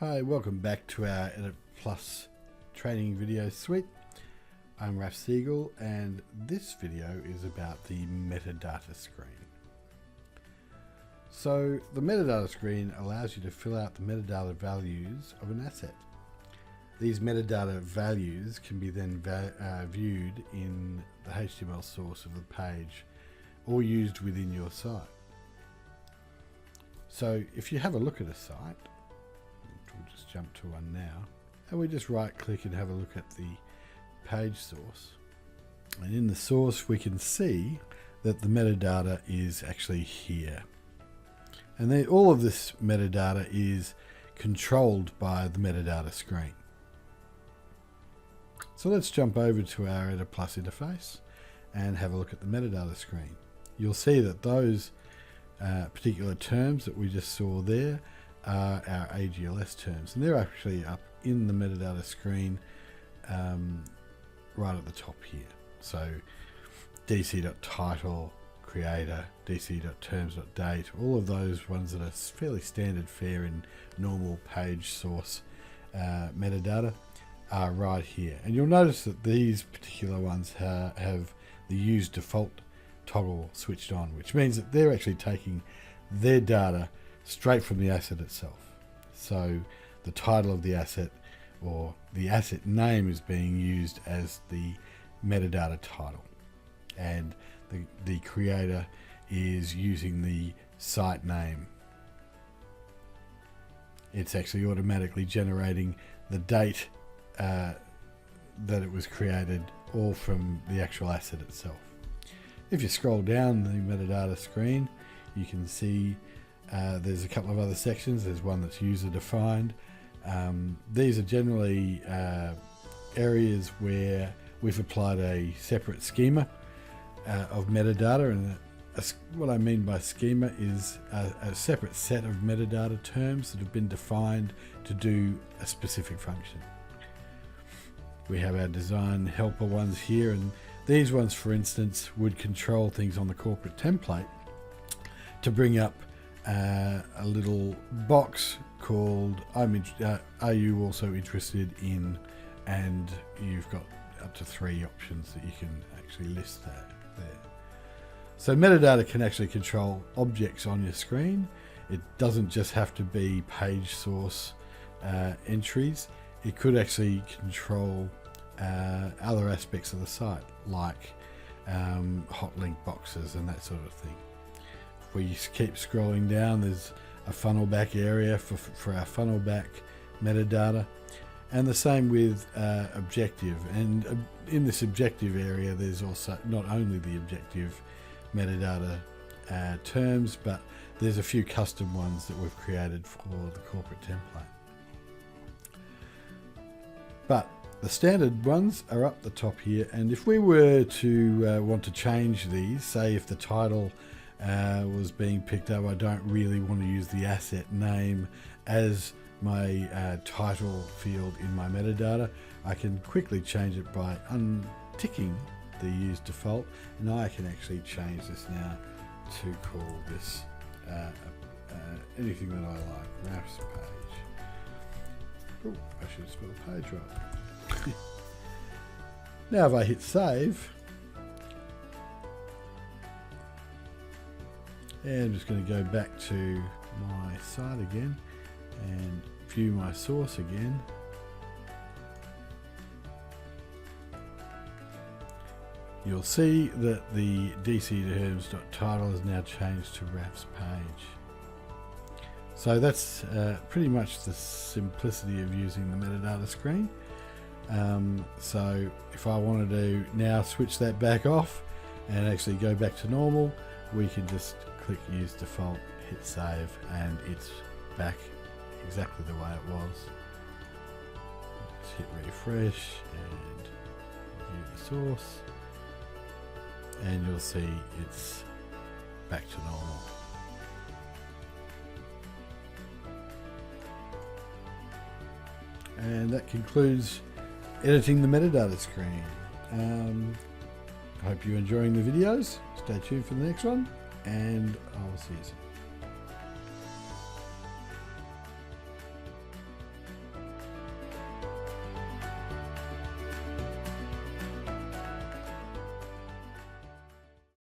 Hi, welcome back to our Edit Plus training video suite. I'm Raf Siegel and this video is about the metadata screen. So the metadata screen allows you to fill out the metadata values of an asset. These metadata values can be then viewed in the HTML source of the page or used within your site. So if you have a look at a site, we'll just jump to one now, and we just right click and have a look at the page source, and in the source we can see that the metadata is actually here, and then all of this metadata is controlled by the metadata screen. So let's jump over to our Edit Plus interface and have a look at the metadata screen. You'll see that those particular terms that we just saw there are our AGLS terms, and they're actually up in the metadata screen right at the top here. So dc.title, creator, dc.terms.date, all of those ones that are fairly standard fare in normal page source metadata are right here. And you'll notice that these particular ones have the use default toggle switched on, which means that they're actually taking their data straight from the asset itself. So the title of the asset or the asset name is being used as the metadata title, and the creator is using the site name. It's actually automatically generating the date that it was created, all from the actual asset itself. If you scroll down the metadata screen, you can see there's a couple of other sections. There's one that's user defined. These are generally areas where we've applied a separate schema of metadata, and what I mean by schema is a separate set of metadata terms that have been defined to do a specific function. We have our design helper ones here, and these ones, for instance, would control things on the corporate template to bring up a little box called are you also interested in, and you've got up to 3 options that you can actually list there. So metadata can actually control objects on your screen. It doesn't just have to be page source entries. It could actually control other aspects of the site, like hot link boxes and that sort of thing. If we keep scrolling down, there's a funnel back area for our funnel back metadata, and the same with objective. And in this objective area, there's also not only the objective metadata terms, but there's a few custom ones that we've created for the corporate template. But the standard ones are up the top here, and if we were to want to change these, say if the title was being picked up, I don't really want to use the asset name as my title field in my metadata, I can quickly change it by unticking the use default, and I can actually change this now to call this anything that I like, Raf's page. Oh, I should spell page right. Now if I hit save, and I'm just going to go back to my site again and view my source again, you'll see that the dc.terms.title is now changed to Raf's page. So that's pretty much the simplicity of using the metadata screen. So if I wanted to now switch that back off and actually go back to normal, we can just click use default, hit save, and it's back exactly the way it was. Let's hit refresh and view the source, and you'll see it's back to normal. And that concludes editing the metadata screen. I hope you're enjoying the videos. Stay tuned for the next one, and I'll see you soon.